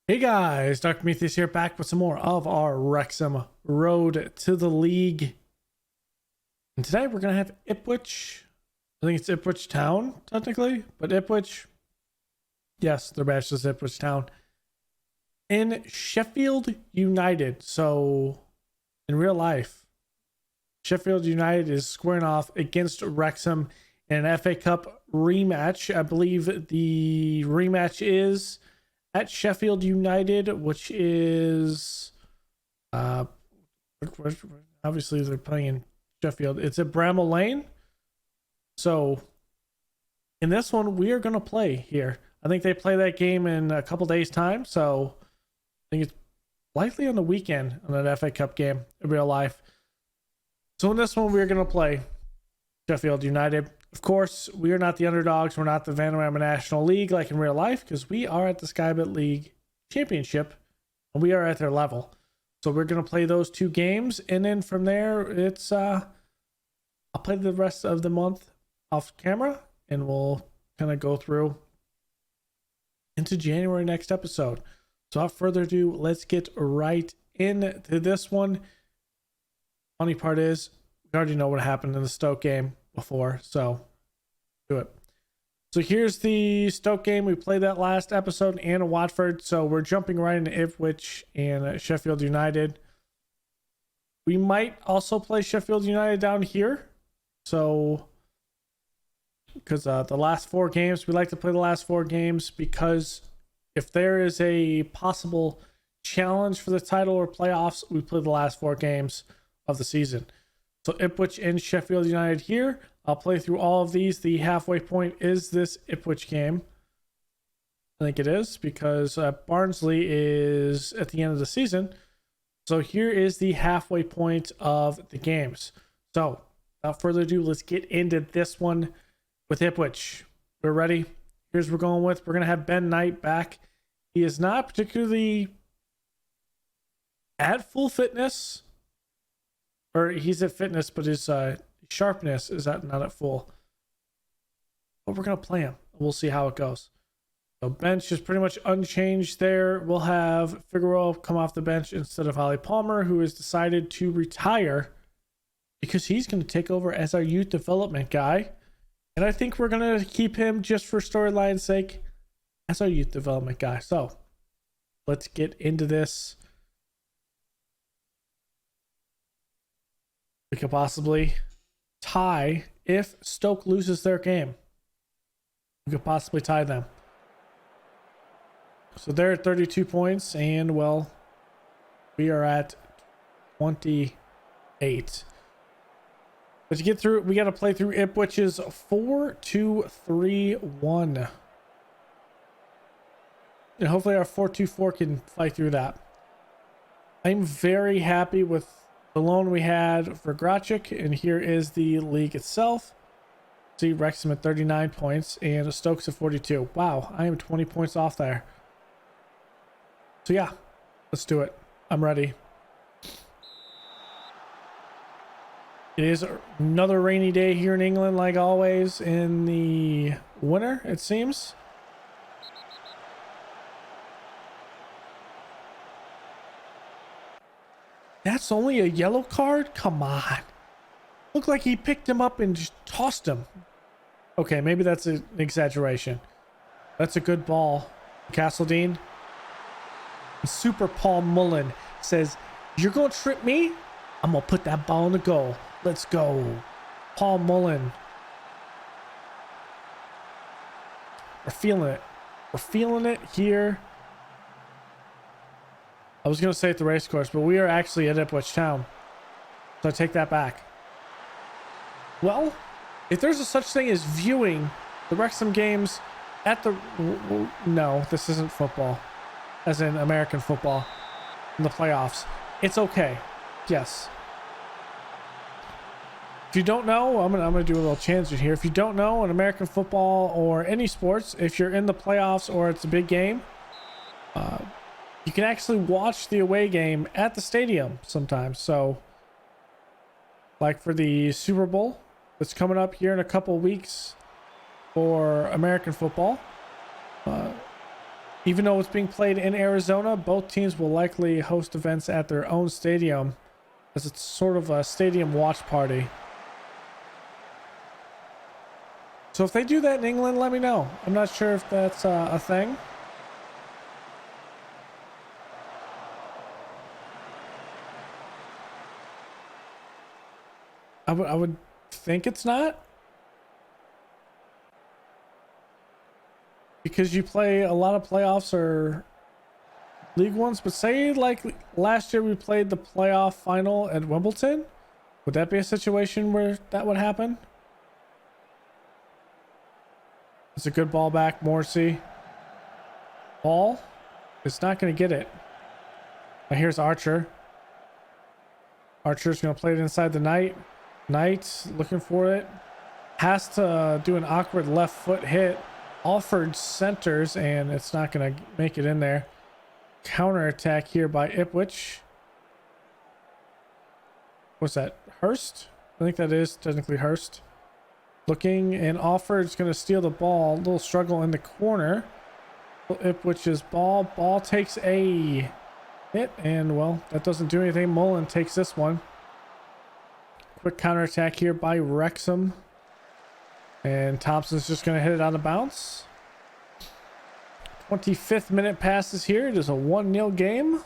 Hey guys, Dr. Prometheus here, back with some more of our Wrexham Road to the League. And today we're going to have Ipswich. I think it's Ipswich Town, technically, but Ipswich. Yes, their match is Ipswich Town. In Sheffield United. So, in real life, Sheffield United is squaring off against Wrexham in an FA Cup rematch. I believe the rematch is at Sheffield United, which is obviously they're playing in Sheffield. It's at Bramall Lane. So in this one, we are going to play here. I think they play that game in a couple days' time. So I think it's likely on the weekend on that FA Cup game in real life. So in this one, we're going to play Sheffield United. Of course, we are not the underdogs. We're not the Vanarama National League like in real life, because we are at the Skybet League Championship and we are at their level. So we're going to play those two games, and then from there, it's I'll play the rest of the month off camera, and we'll kind of go through into January next episode. So without further ado, let's get right into this one. Funny part is, we already know what happened in the Stoke game before, so do it. So here's the Stoke game. We played that last episode and Watford, so we're jumping right into Ipswich and Sheffield United. We might also play Sheffield United down here, so because the last four games, we like to play the last four games, because if there is a possible challenge for the title or playoffs, we play the last four games of the season. So Ipswich and Sheffield United here. I'll play through all of these. The halfway point is this Ipswich game. I think it is, because Barnsley is at the end of the season. So here is the halfway point of the games. So without further ado, let's get into this one with Ipswich. We're ready. Here's what we're going with. We're going to have Ben Knight back. He is not particularly at full fitness. Or he's at fitness, but his sharpness is not at full. But we're going to play him. We'll see how it goes. So bench is pretty much unchanged there. We'll have Figueroa come off the bench instead of Ollie Palmer, who has decided to retire because he's going to take over as our youth development guy. And I think we're going to keep him just for storyline's sake as our youth development guy. So let's get into this. We could possibly tie if Stoke loses their game. We could possibly tie them. So they're at 32 points, and well, we are at 28. But to get through, we got to play through Ipswich's 4-2-3-1. And hopefully our 4-2-4 can fight through that. I'm very happy with the loan we had for Gracic, and here is the league itself. See, Wrexham at 39 points and Stokes at 42. Wow, I am 20 points off there. So yeah, let's do it. I'm ready. It is another rainy day here in England, like always in the winter, it seems. That's only a yellow card? Come on. Looked like he picked him up and just tossed him. Okay, maybe that's an exaggeration. That's a good ball. Castledine. Super Paul Mullen says, "You're going to trip me? I'm going to put that ball in the goal. Let's go." Paul Mullen. We're feeling it. We're feeling it here. I was going to say at the race course, but we are actually at Ipswich Town. So I take that back. Well, if there's a such thing as viewing the Wrexham games at the... No, this isn't football. As in American football. In the playoffs. It's okay. Yes. If you don't know, I'm gonna do a little tangent here. If you don't know, in American football or any sports, if you're in the playoffs or it's a big game, you can actually watch the away game at the stadium sometimes. So, like for the Super Bowl that's coming up here in a couple weeks for American football, Even though it's being played in Arizona, both teams will likely host events at their own stadium, as it's sort of a stadium watch party. So if they do that in England, let me know. I'm not sure if that's a thing. I would think it's not. Because you play a lot of playoffs or league ones, but say like last year we played the playoff final at Wimbledon, would that be a situation where that would happen? It's a good ball back, Morrissey. Ball, it's not going to get it. Now here's Archer. Archer's going to play it inside the Knight. Knight looking for it. Has to do an awkward left foot hit. Alford centers, and it's not going to make it in there. Counter attack here by Ipswich. What's that? Hurst? I think that is technically Hurst. Looking, and Alford's going to steal the ball. A little struggle in the corner. Ipswich's ball. Ball takes a hit, and well, that doesn't do anything. Mullen takes this one. Quick counter attack here by Wrexham. And Thompson's just going to hit it on the bounce. 25th minute passes here. It is a 1-0 game.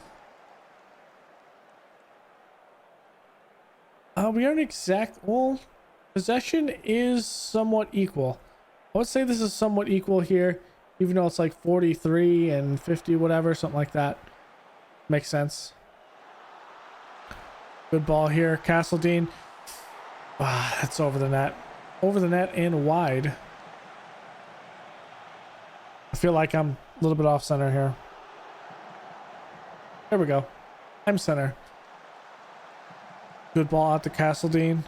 We aren't exact. Well, possession is somewhat equal. I would say this is somewhat equal here, even though it's like 43 and 50, whatever, something like that. Makes sense. Good ball here. Castledine. Ah, that's over the net. Over the net and wide. I feel like I'm a little bit off center here. There we go. I'm center. Good ball out to Castledine.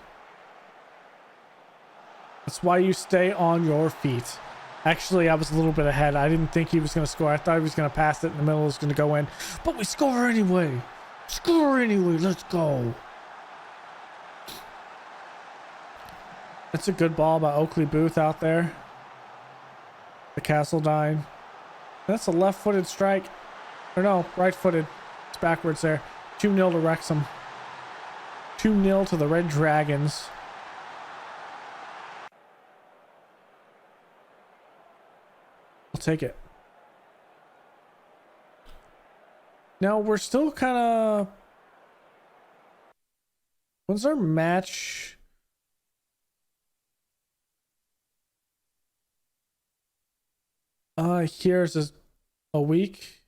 That's why you stay on your feet. Actually, I was a little bit ahead. I didn't think he was going to score. I thought he was going to pass it in the middle. It was going to go in. But we score anyway. Score anyway. Let's go. It's a good ball by Oakley Booth out there. The Castledine. That's a left-footed strike. Or no, right-footed. It's backwards there. 2-0 to Wrexham. 2-0 to the Red Dragons. I'll take it. Now, we're still kind of... When's our match... Here's a week.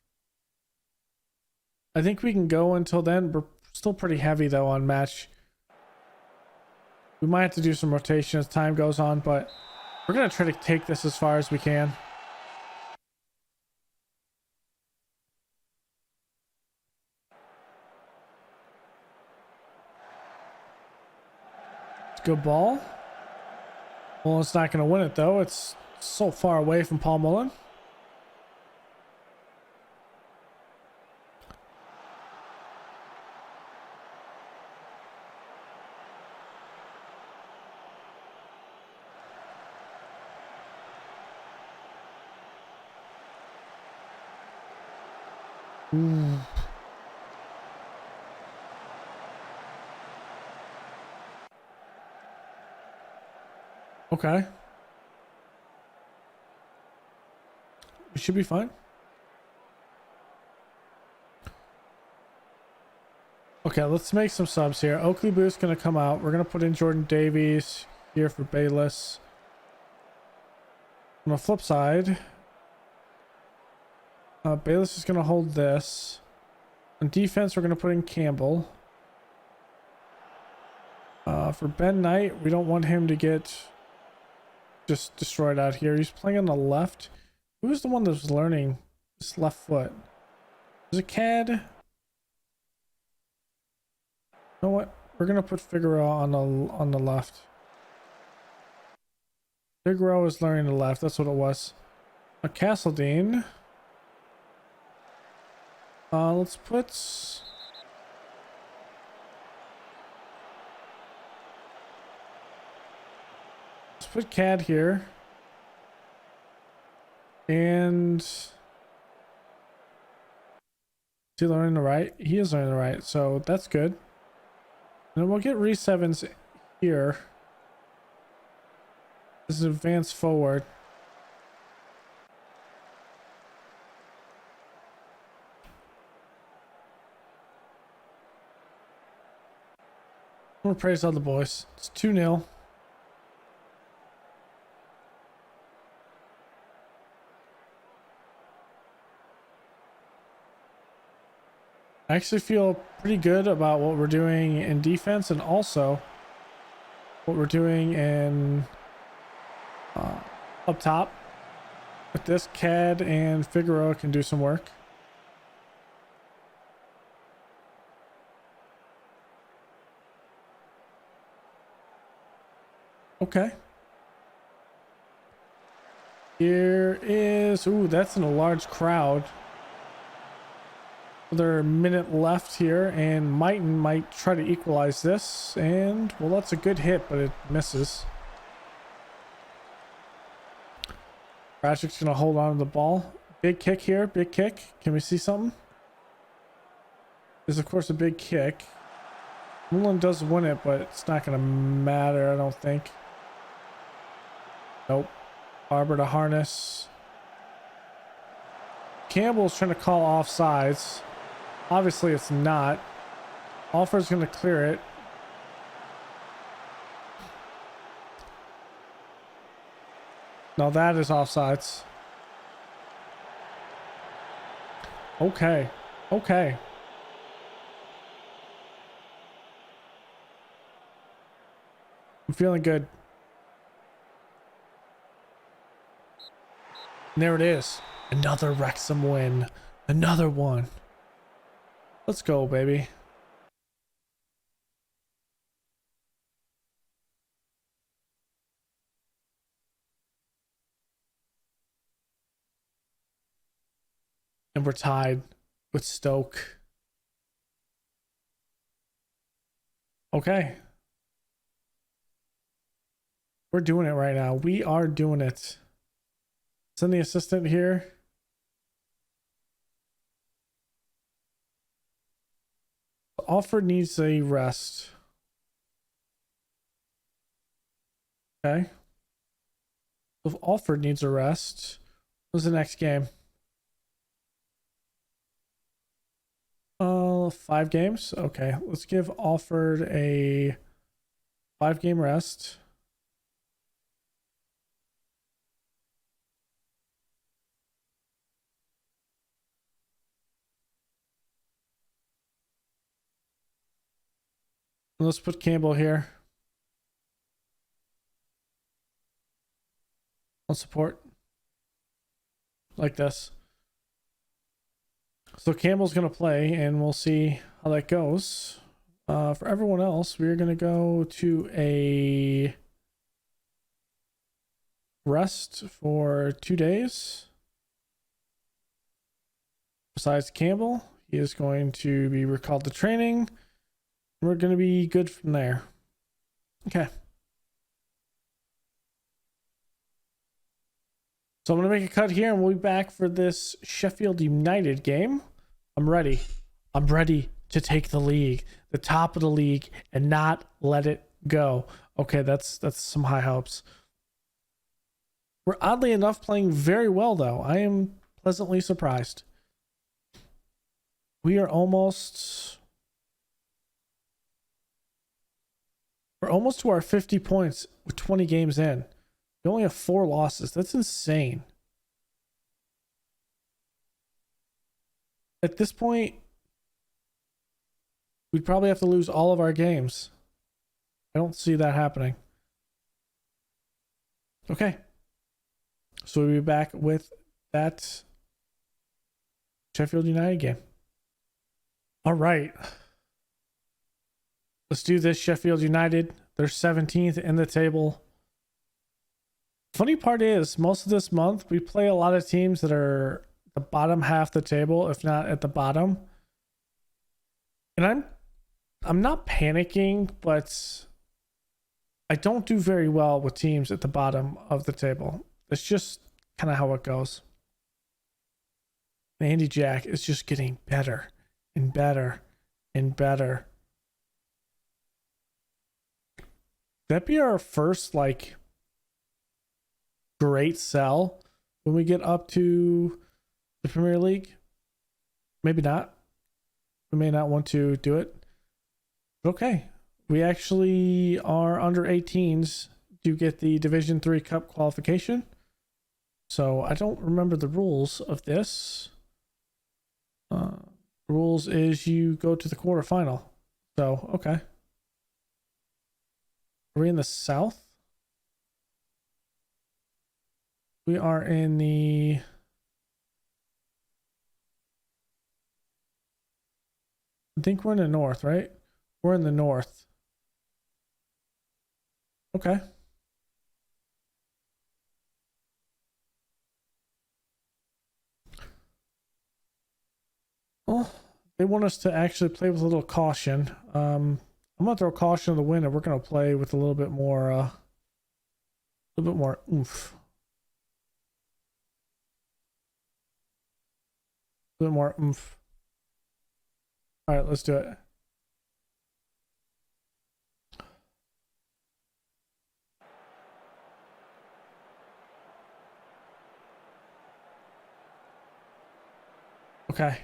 I think we can go until then. We're still pretty heavy though on match. We might have to do some rotation as time goes on, but we're gonna try to take this as far as we can. It's a good ball. Well, it's not gonna win it though. It's so far away from Paul Mullen. Okay. We should be fine. Okay, let's make some subs here. Oakley Booth's going to come out. We're going to put in Jordan Davies here for Bayless. On the flip side, Bayless is going to hold this. On defense, we're going to put in Campbell. For Ben Knight, we don't want him to get just destroyed out here. He's playing on the left. Who's the one that was learning this left foot? Is it Cad? You know what? We're gonna put Figueroa on the left. Figueroa is learning the left. That's what it was. Castledine. Let's put Cad here. And Is he learning the right? He is learning the right, so that's good. And then we'll get Reece Evans here. This is advance forward. I'm gonna praise all the boys. It's 2-0. I actually feel pretty good about what we're doing in defense and also what we're doing in up top. With this, CAD and Figueroa can do some work. Okay. Here is... Ooh, that's in a large crowd. Another minute left here, and Mighton might try to equalize this. And, well, that's a good hit, but it misses. Rashic's going to hold on to the ball. Big kick here. Big kick. Can we see something? There's, of course, a big kick. Mullen does win it, but it's not going to matter, I don't think. Nope. Barber to harness. Campbell's trying to call offsides. Obviously, it's not. Alford's going to clear it. Now that is offsides. Okay. Okay. I'm feeling good. And there it is. Another Wrexham win. Another one. Let's go, baby. And we're tied with Stoke. Okay. We're doing it right now. We are doing it. Send the assistant here. Alford needs a rest. Okay. If Alford needs a rest, what's the next game? 5 games. Okay, let's give Alford a 5-game rest. Let's put Campbell here. On support. Like this. So Campbell's going to play, and we'll see how that goes. For everyone else, we're going to go to a rest for 2 days. Besides Campbell, he is going to be recalled to training. We're going to be good from there. Okay. So I'm going to make a cut here, and we'll be back for this Sheffield United game. I'm ready. I'm ready to take the league, the top of the league, and not let it go. Okay, that's some high hopes. We're oddly enough playing very well, though. I am pleasantly surprised. We are almost... We're almost to our 50 points with 20 games in. We only have 4 losses. That's insane. At this point, we'd probably have to lose all of our games. I don't see that happening. Okay. So we'll be back with that Sheffield United game. All right. Let's do this. Sheffield United. They're 17th in the table. Funny part is, most of this month, we play a lot of teams that are the bottom half of the table, if not at the bottom. And I'm not panicking, but I don't do very well with teams at the bottom of the table. That's just kind of how it goes. And Andy Jack is just getting better and better and better. That'd be our first like great sell when we get up to the Premier League. Maybe not. We may not want to do it. But okay. We actually are under 18s to get the Division 3 Cup qualification. So I don't remember the rules of this. Rules is you go to the quarterfinal. So, okay. Are we in the south? We are in the... I think we're in the north, right? We're in the north. Okay. Well, they want us to actually play with a little caution. I'm gonna throw caution to the wind, and we're gonna play with a little bit more oomph. A little more oomph. All right, let's do it. Okay.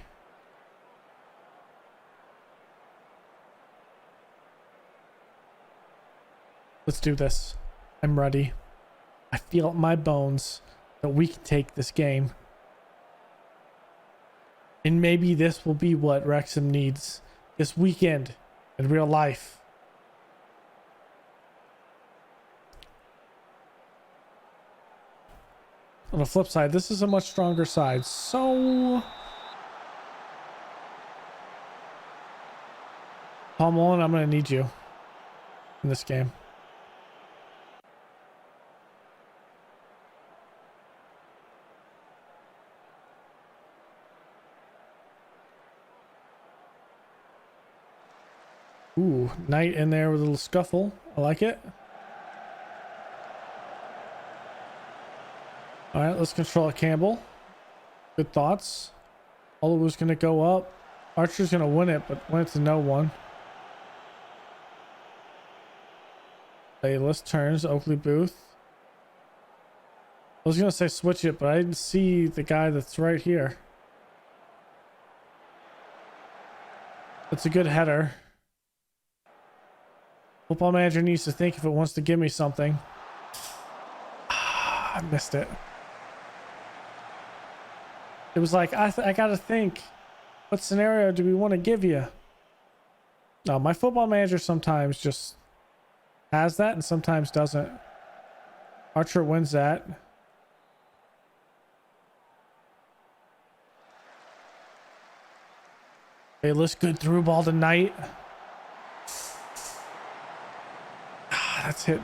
Let's do this. I'm ready. I feel in my bones that we can take this game. And maybe this will be what Wrexham needs this weekend in real life. On the flip side, this is a much stronger side. So... Paul Mullen, I'm going to need you in this game. Ooh, Knight in there with a little scuffle. I like it. All right, let's control it, Campbell. Good thoughts. Oluwa's going to go up. Archer's going to win it, but when it's a no one. Playlist turns, Oakley Booth. I was going to say switch it, but I didn't see the guy that's right here. It's a good header. Football Manager needs to think if it wants to give me something. I missed it. It was like, I gotta think. What scenario do we want to give you? No, my Football Manager sometimes just has that and sometimes doesn't. Archer wins that. Hey, let's good through ball tonight. That's hit.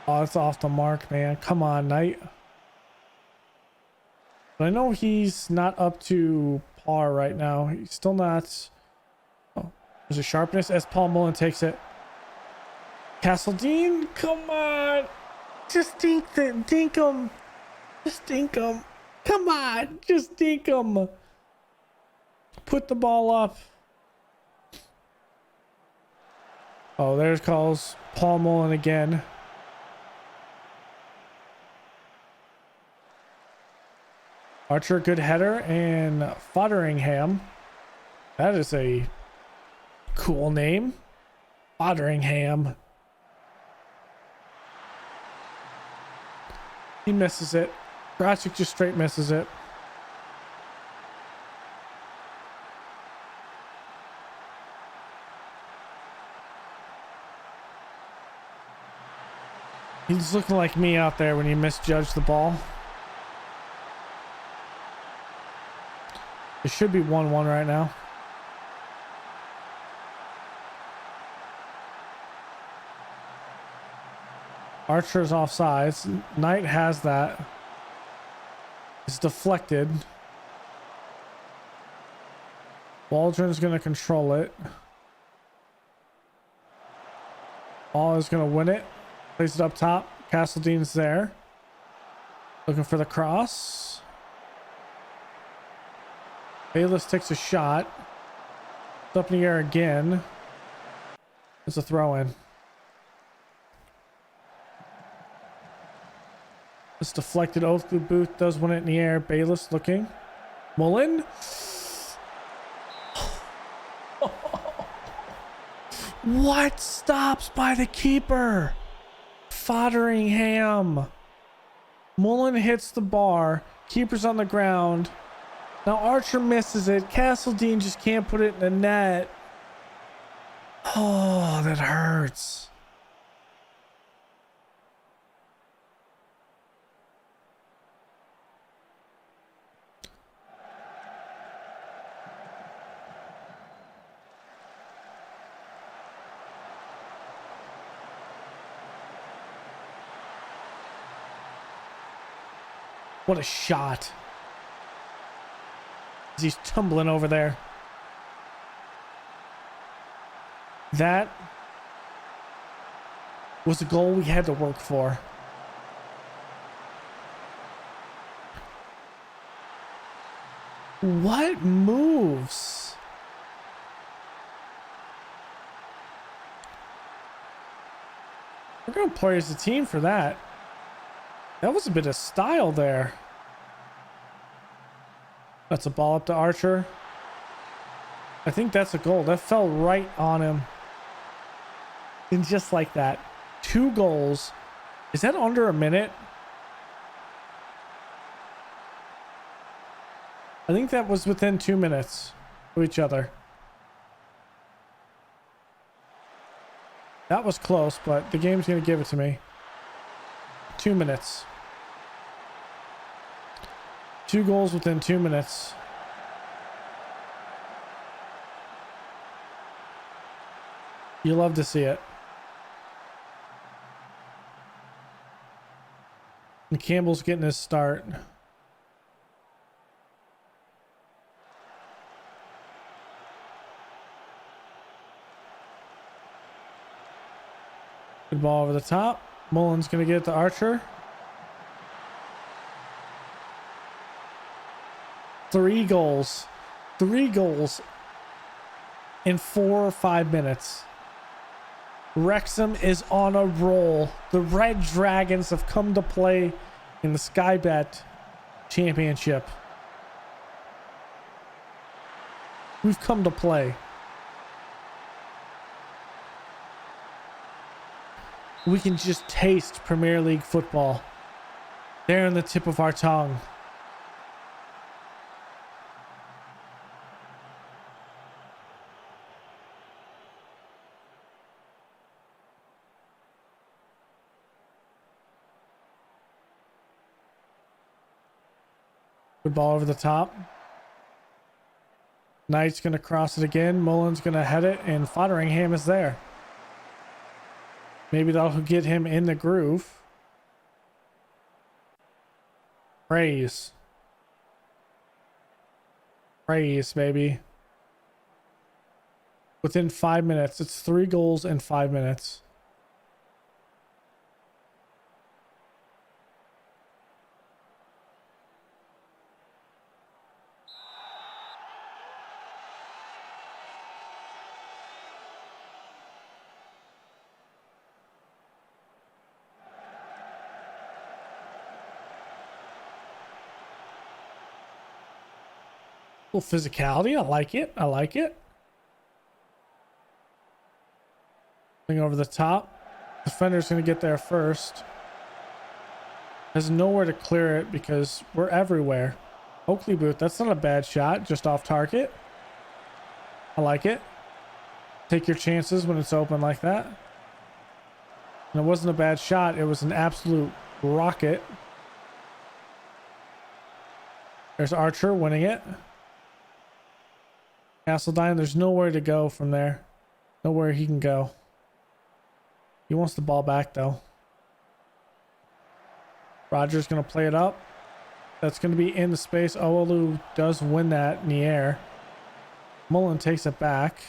Oh, it's off the mark, man. Come on, Knight. But I know he's not up to par right now. He's still not. Oh, there's a sharpness as Paul Mullen takes it. Castledine, come on. Just dink him. Just dink him. Come on. Just dink him. Put the ball up. Oh, there's calls. Paul Mullen again. Archer, good header, and Fodderingham. That is a cool name. Fodderingham. He misses it. Gracic just straight misses it. He's looking like me out there when you misjudge the ball. It should be 1-1 right now. Archer's offsides. Knight has that. It's deflected. Waldron's going to control it. Ball is going to win it. Plays it up top. Castledine's there. Looking for the cross. Bayless takes a shot. It's up in the air again. It's a throw in. It's deflected. Oakley Booth does win it in the air. Bayless looking. Mullen. What? Stops by the keeper. Fodderingham. Mullen hits the bar. Keeper's on the ground. Now Archer misses it. Castledine just can't put it in the net. Oh, that hurts. What a shot. He's tumbling over there. That was a goal we had to work for. What moves? We're going to play as a team for that. That was a bit of style there. That's a ball up to Archer. I think that's a goal. That fell right on him. And just like that. 2 goals. Is that under a minute? I think that was within 2 minutes of each other. That was close, but the game's going to give it to me. 2 minutes. 2 goals within 2 minutes. You love to see it. And Campbell's getting his start. Good ball over the top. Mullen's going to get it to Archer. 3 goals. 3 goals in 4 or 5 minutes. Wrexham is on a roll. The Red Dragons have come to play in the Sky Bet Championship. We've come to play. We can just taste Premier League football. They're on the tip of our tongue. Good ball over the top. Knight's going to cross it again. Mullen's going to head it, and Fodderingham is there. Maybe that'll get him in the groove. Praise. Praise, baby. Within 5 minutes. It's 3 goals in 5 minutes. Little physicality. I like it. I like it. Thing over the top. Defender's going to get there first. Has nowhere to clear it because we're everywhere. Oakley Booth. That's not a bad shot. Just off target. I like it. Take your chances when it's open like that. And it wasn't a bad shot. It was an absolute rocket. There's Archer winning it. Castledine, there's nowhere to go from there. Nowhere he can go. He wants the ball back, though. Roger's going to play it up. That's going to be in the space. Owolu does win that in the air. Mullen takes it back.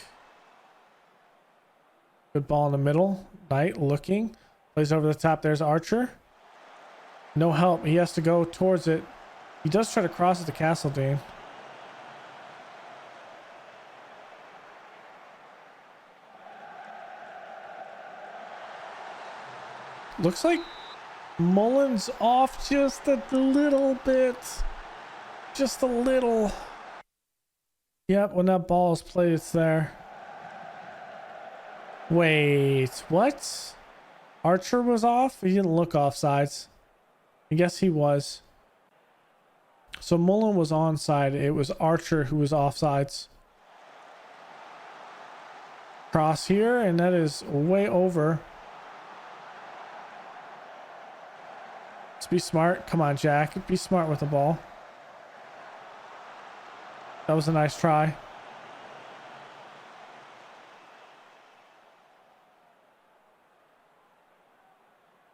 Good ball in the middle. Knight looking. Plays over the top. There's Archer. No help. He has to go towards it. He does try to cross it to Castledine. Looks like Mullins off just a little bit. Just a little. Yep, when that ball is played, it's there. Wait, what? Archer was off? He didn't look offsides. I guess he was. So Mullen was onside. It was Archer who was offsides. Cross here, and that is way over. Let's be smart. Come on, Jack. Be smart with the ball. That was a nice try.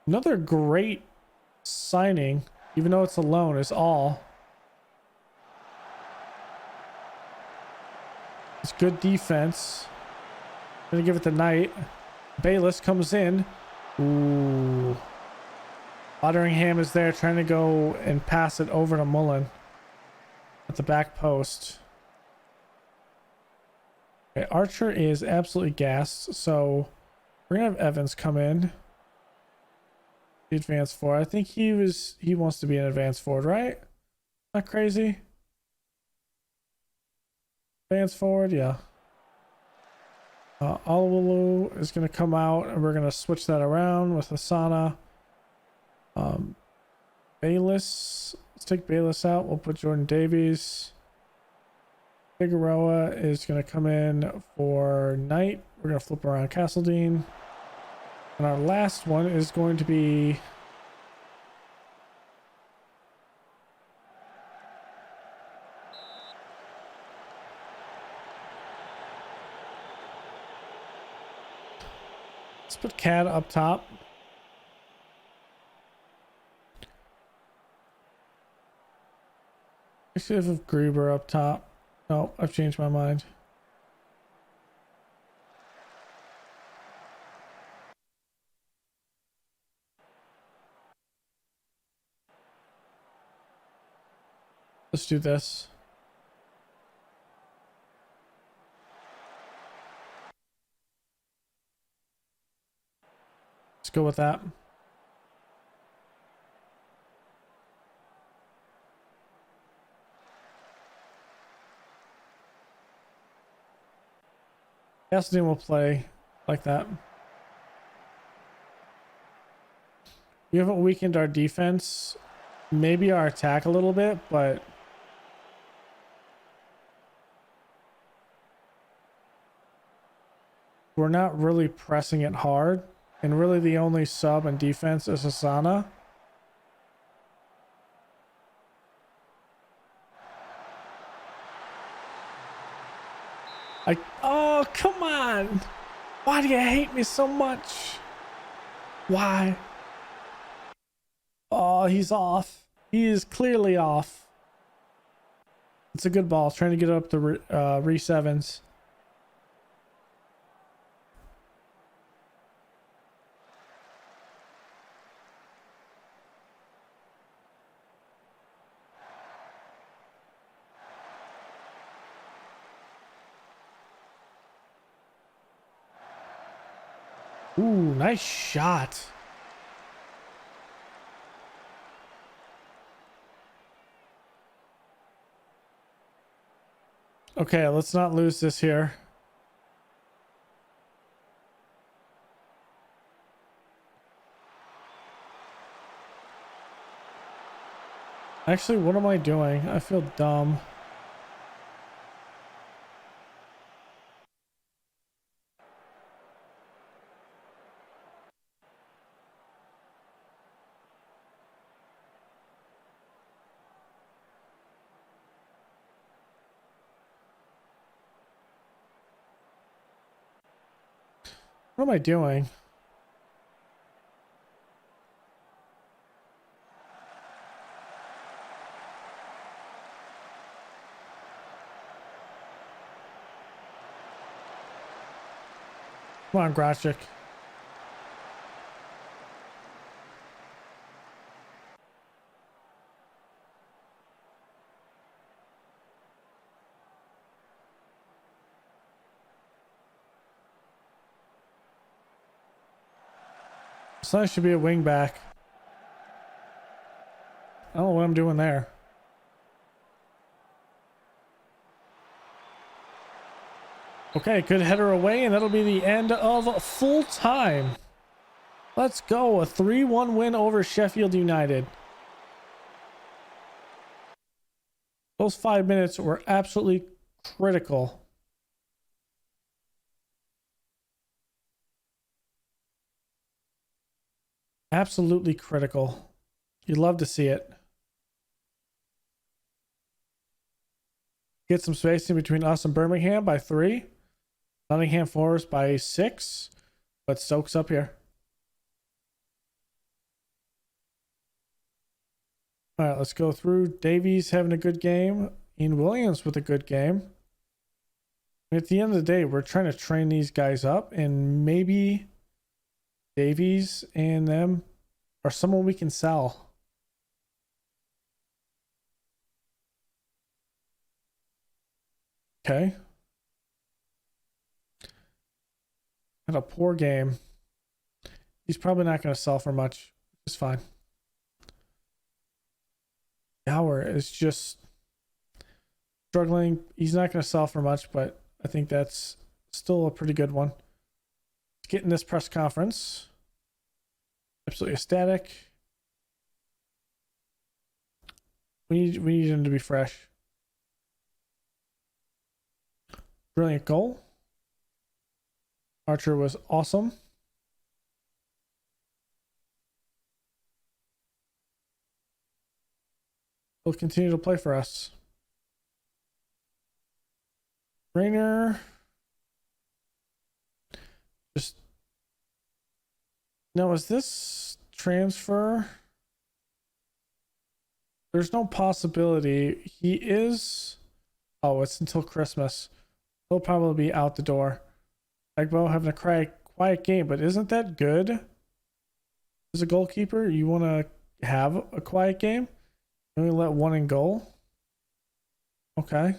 Another great signing, even though it's a loan, is all. It's good defense. Gonna give it to Knight. Bayless comes in. Ooh. Otteringham is there trying to go and pass it over to Mullen at the back post. Okay, Archer is absolutely gassed, so we're gonna have Evans come in. The advanced forward. I think he wants to be an advanced forward, right? Not crazy. Advanced forward, yeah. Alwalu is going to come out, and we're going to switch that around with Asana. Bayless. Let's take Bayless out. We'll put Jordan Davies. Figueroa is going to come in for Knight. We're going to flip around Castledine. And our last one is going to be... Let's put Cad up top. I should have Gruber up top. No, I've changed my mind. Let's do this. Let's go with that. Castleton will play like that. We haven't weakened our defense, maybe our attack a little bit, but we're not really pressing it hard. And really the only sub in defense is Asana. Oh, come on. Why do you hate me so much? Why? Oh, he's off. He is clearly off. It's a good ball. Trying to get up to Reese Evans. Ooh, nice shot. Okay, let's not lose this here. Actually, what am I doing? I feel dumb. What am I doing? Come on, Gracic. Son should be a wing back. I don't know what I'm doing there. Okay, good header away, and that'll be the end of full time. Let's go. A 3-1 win over Sheffield United. Those 5 minutes were absolutely critical. Absolutely critical. You'd love to see it. Get some spacing between us and Birmingham by 3. Nottingham Forest by 6. But Stokes up here. All right, let's go through. Davies having a good game. Ian Williams with a good game. At the end of the day, we're trying to train these guys up, and maybe Davies and them are someone we can sell. Okay. Had a poor game. He's probably not going to sell for much. It's fine. Gower is just struggling. He's not going to sell for much, but I think that's still a pretty good one. Let's get in this press conference. Absolutely ecstatic. We need him to be fresh. Brilliant goal. Archer was awesome. He'll continue to play for us. Rainer. Just. Now, is this transfer? There's no possibility. He is. Oh, it's until Christmas. He'll probably be out the door. Egbo having a quiet game, but isn't that good? As a goalkeeper, you want to have a quiet game? You only let one in goal? Okay.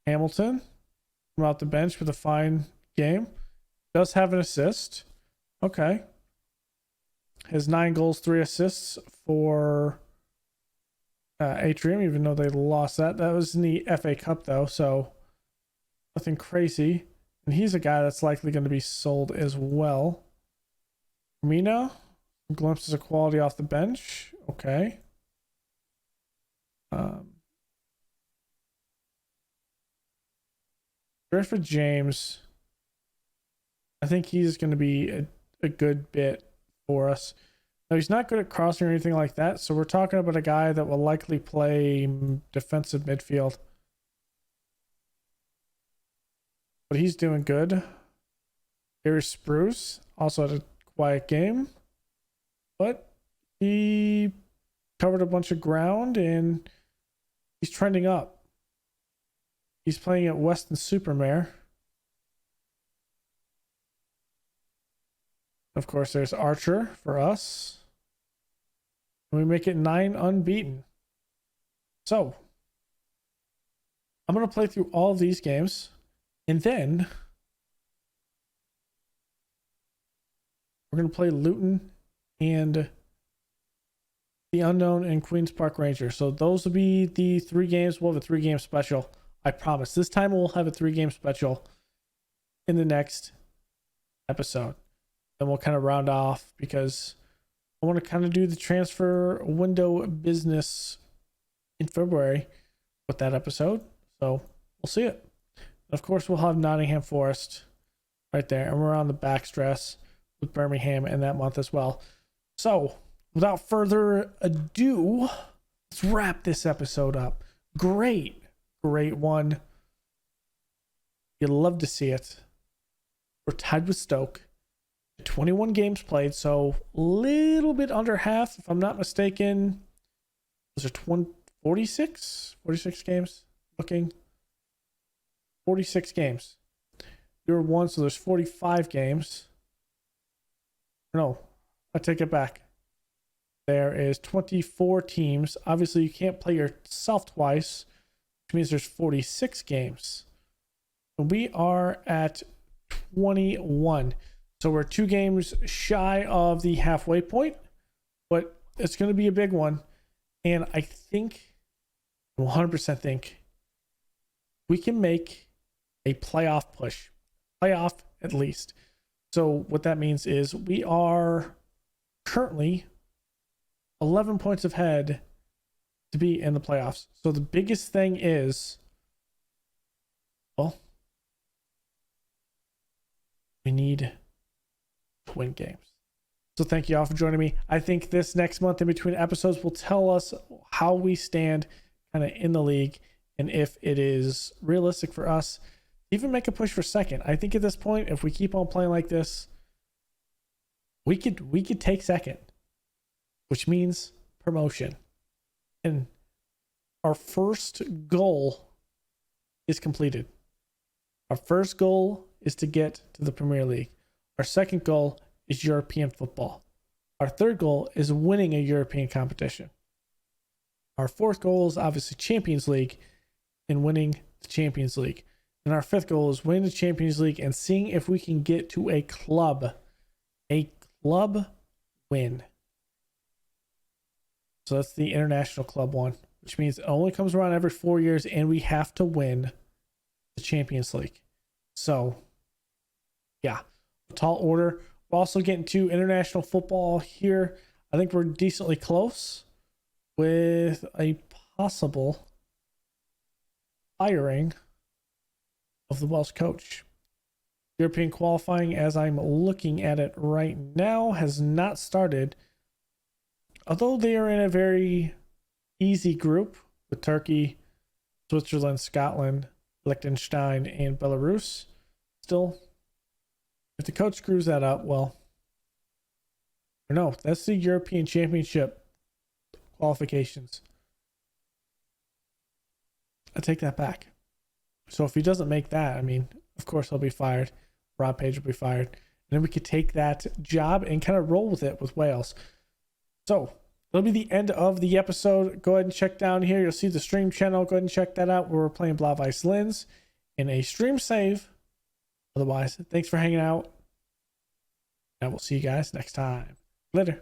Hamilton from out the bench with a fine game. Does have an assist. Okay. Has 9 goals, 3 assists for Atrium, even though they lost that. That was in the FA Cup, though, so nothing crazy. And he's a guy that's likely going to be sold as well. Mina, glimpses of quality off the bench. Okay. Griffith James, I think he's going to be a good bit for us. Now, he's not good at crossing or anything like that, so we're talking about a guy that will likely play defensive midfield. But he's doing good. Gary Spruce also had a quiet game, but he covered a bunch of ground and he's trending up. He's playing at Weston Supermare. Of course, there's Archer for us. And we make it 9 unbeaten. So, I'm going to play through all of these games. And then we're going to play Luton and the Unknown and Queen's Park Rangers. So those will be the 3 games. We'll have a 3-game special. I promise. This time we'll have a 3-game special in the next episode. Then we'll kind of round off because I want to kind of do the transfer window business in February with that episode. So we'll see it. Of course, we'll have Nottingham Forest right there. And we're on the backstress with Birmingham in that month as well. So without further ado, let's wrap this episode up. Great one. You'd love to see it. We're tied with Stoke. 21 games played, so a little bit under half, if I'm not mistaken. Those are 46 games. Looking 46 games. You're 1, so there's 45 games. No, I take it back. There is 24 teams. Obviously, you can't play yourself twice, which means there's 46 games. We are at 21. So we're 2 games shy of the halfway point, but it's going to be a big one. And I think, 100% think, we can make a playoff push. Playoff at least. So what that means is we are currently 11 points ahead to be in the playoffs. So the biggest thing is, well, we need to win games. So thank you all for joining me. I think this next month in between episodes will tell us how we stand kind of in the league and if it is realistic for us to even make a push for second. I think at this point, if we keep on playing like this, we could take second, which means promotion. And our first goal is completed. Our first goal is to get to the Premier League. Our second goal is European football. Our third goal is winning a European competition. Our fourth goal is obviously Champions League and winning the Champions League. And our fifth goal is winning the Champions League and seeing if we can get to a club win. So that's the international club one, which means it only comes around every 4 years and we have to win the Champions League. So yeah, tall order. We're also getting to international football here. I think we're decently close with a possible firing of the Welsh coach. European qualifying, as I'm looking at it right now, has not started. Although they are in a very easy group with Turkey, Switzerland, Scotland, Liechtenstein, and Belarus. Still, if the coach screws that up, well, no, that's the European Championship qualifications. I take that back. So if he doesn't make that, I mean, of course he'll be fired. Rob Page will be fired. And then we could take that job and kind of roll with it with Wales. So that'll be the end of the episode. Go ahead and check down here. You'll see the stream channel. Go ahead and check that out. We're playing Blau-Weiß Linz in a stream save. Otherwise, thanks for hanging out. And we'll see you guys next time. Later.